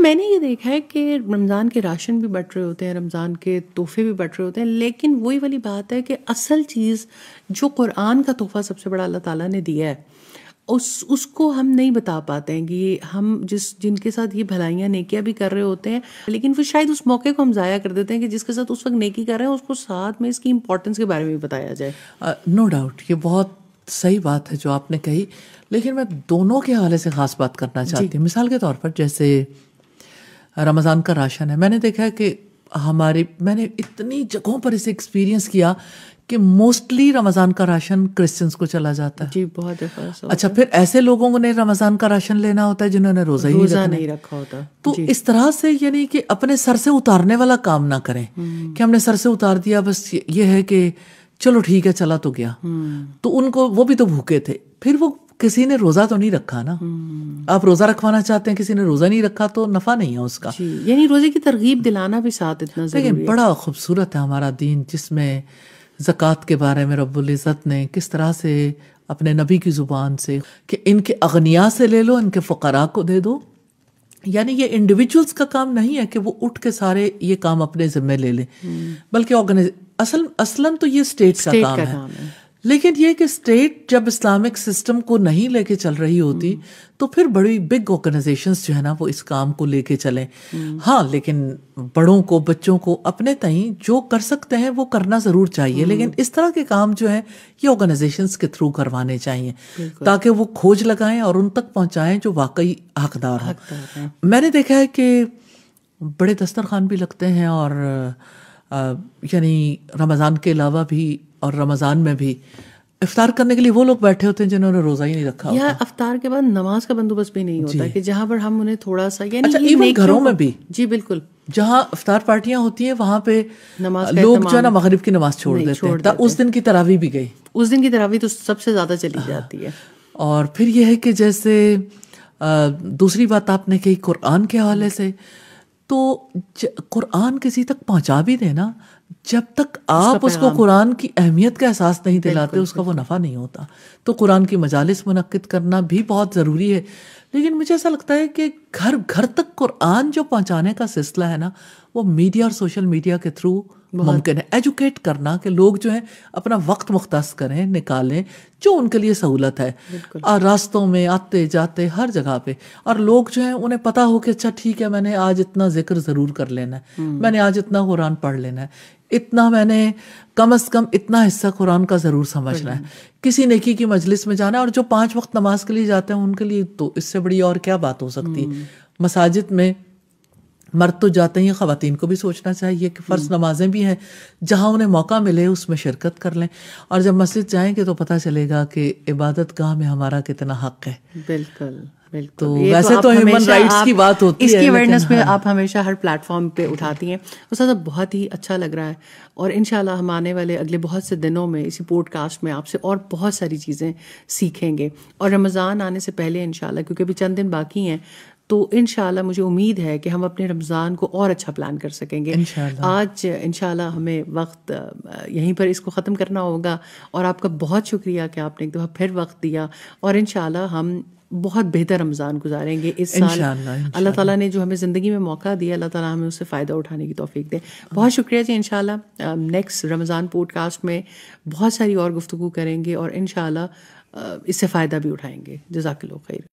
میں نے یہ دیکھا ہے کہ رمضان کے راشن بھی بٹ رہے ہوتے ہیں, رمضان کے تحفے بھی بٹ رہے ہوتے ہیں, لیکن وہی والی بات ہے کہ اصل چیز جو قرآن کا تحفہ سب سے بڑا اللہ تعالیٰ نے دیا ہے اس کو ہم نہیں بتا پاتے ہیں کہ ہم جن کے ساتھ یہ بھلائیاں نیکیاں بھی کر رہے ہوتے ہیں, لیکن پھر شاید اس موقع کو ہم ضائع کر دیتے ہیں کہ جس کے ساتھ اس وقت نیکی کر رہے ہیں اس کو ساتھ میں اس کی امپورٹنس کے بارے میں بھی بتایا جائے. نو ڈاؤٹ یہ بہت صحیح بات ہے جو آپ نے کہی, لیکن میں دونوں کے حوالے سے خاص بات کرنا چاہتی ہوں. مثال کے طور پر جیسے رمضان کا راشن ہے, میں نے دیکھا ہے کہ میں نے اتنی جگہوں پر اسے ایکسپیرینس کیا کہ موسٹلی رمضان کا راشن کرسچنس کو چلا جاتا ہے. جی بہت. اچھا, پھر ایسے لوگوں نے رمضان کا راشن لینا ہوتا ہے جنہوں نے روزہ نہیں رکھا ہوتا. تو اس طرح سے یعنی کہ اپنے سر سے اتارنے والا کام نہ کریں کہ ہم نے سر سے اتار دیا, بس یہ ہے کہ چلو ٹھیک ہے چلا تو گیا. تو ان کو وہ بھی تو بھوکے تھے, پھر وہ کسی نے روزہ تو نہیں رکھا نا. آپ روزہ رکھوانا چاہتے ہیں, کسی نے روزہ نہیں رکھا تو نفع نہیں ہے اس کا. یعنی روزے کی ترغیب دلانا بھی ساتھ اتنا ضروری ہے. بڑا خوبصورت ہے ہمارا دین, جس میں زکوٰۃ کے بارے میں رب العزت نے کس طرح سے اپنے نبی کی زبان سے کہ ان کے اغنیاء سے لے لو, ان کے فقراء کو دے دو. یعنی یہ انڈیویجولز کا کام نہیں ہے کہ وہ اٹھ کے سارے یہ کام اپنے ذمہ لے لیں, بلکہ اصلاً تو یہ اسٹیٹ کا کام ہے. لیکن یہ کہ اسٹیٹ جب اسلامک سسٹم کو نہیں لے کے چل رہی ہوتی تو پھر بڑی بگ آرگنائزیشنز جو ہے نا وہ اس کام کو لے کے چلیں. ہاں, لیکن بڑوں کو, بچوں کو اپنے تئیں جو کر سکتے ہیں وہ کرنا ضرور چاہیے, لیکن اس طرح کے کام جو ہیں یہ آرگنائزیشنز کے تھرو کروانے چاہیے تاکہ وہ کھوج لگائیں اور ان تک پہنچائیں جو واقعی حقدار ہیں. میں نے دیکھا ہے کہ بڑے دسترخوان بھی لگتے ہیں, اور یعنی رمضان کے علاوہ بھی اور رمضان میں بھی افطار کرنے کے لیے وہ لوگ بیٹھے ہوتے ہیں جنہوں نے روزہ ہی نہیں رکھا ہوتا. یا افطار کے بعد نماز کا بندوبست بھی نہیں ہوتا کہ جہاں پر ہم انہیں تھوڑا سا, یعنی ایون گھروں میں بھی. جی بالکل, جہاں افطار پارٹیاں ہوتی ہیں وہاں پہ لوگ جو ہے نا مغرب کی نماز چھوڑ دیتے ہیں. اس دن کی تراویح بھی گئی, اس دن کی تراویح تو سب سے زیادہ چلی جاتی ہے. اور پھر یہ ہے کہ جیسے دوسری بات آپ نے کہی قرآن کے حوالے سے, تو قرآن کسی تک پہنچا بھی دے نا, جب تک آپ اس کو قرآن کی اہمیت کا احساس نہیں دلاتے اس کا وہ نفع نہیں ہوتا. تو قرآن کی مجالس منعقد کرنا بھی بہت ضروری ہے, لیکن مجھے ایسا لگتا ہے کہ گھر گھر تک قرآن جو پہنچانے کا سلسلہ ہے نا وہ میڈیا اور سوشل میڈیا کے تھرو ممکن ہے. ایجوکیٹ کرنا کہ لوگ جو ہیں اپنا وقت مختص کریں, نکالیں جو ان کے لیے سہولت ہے, اور راستوں میں آتے جاتے ہر جگہ پہ, اور لوگ جو ہیں انہیں پتا ہو کہ اچھا ٹھیک ہے میں نے آج اتنا ذکر ضرور کر لینا ہے, میں نے آج اتنا قرآن پڑھ لینا ہے, اتنا میں نے کم از کم اتنا حصہ قرآن کا ضرور سمجھنا ہے. کسی نیکی کی مجلس میں جانا ہے, اور جو 5 وقت نماز کے لیے جاتے ہیں ان کے لیے تو اس سے بڑی اور کیا بات ہو سکتی. مساجد میں مرد تو جاتے ہیں, خواتین کو بھی سوچنا چاہیے کہ فرض نمازیں بھی ہیں, جہاں انہیں موقع ملے اس میں شرکت کر لیں, اور جب مسجد جائیں گے تو پتہ چلے گا کہ عبادت گاہ میں ہمارا کتنا حق ہے. بالکل. تو ویسے تو ہیومن رائٹس کی بات ہوتی ہے, اس کی اویئرنیس میں آپ ہمیشہ ہر پلیٹ فارم پہ اٹھاتی ہیں. استاد بہت ہی اچھا لگ رہا ہے, اور انشاءاللہ ہم آنے والے اگلے بہت سے دنوں میں اسی پوڈ کاسٹ میں آپ سے اور بہت ساری چیزیں سیکھیں گے, اور رمضان آنے سے پہلے انشاءاللہ, کیونکہ ابھی چند دن باقی ہیں, تو انشاءاللہ مجھے امید ہے کہ ہم اپنے رمضان کو اور اچھا پلان کر سکیں گے. آج انشاءاللہ ہمیں وقت یہیں پر اس کو ختم کرنا ہوگا, اور آپ کا بہت شکریہ کہ آپ نے ایک دفعہ پھر وقت دیا, اور انشاءاللہ ہم بہت بہتر رمضان گزاریں گے اس سال. اللہ تعالیٰ نے جو ہمیں زندگی میں موقع دیا, اللہ تعالیٰ ہمیں اس سے فائدہ اٹھانے کی توفیق دے. بہت شکریہ جی. انشاءاللہ نیکسٹ رمضان پوڈ کاسٹ میں بہت ساری اور گفتگو کریں گے, اور انشاءاللہ اس سے فائدہ بھی اٹھائیں گے. جزاک اللہ خیر.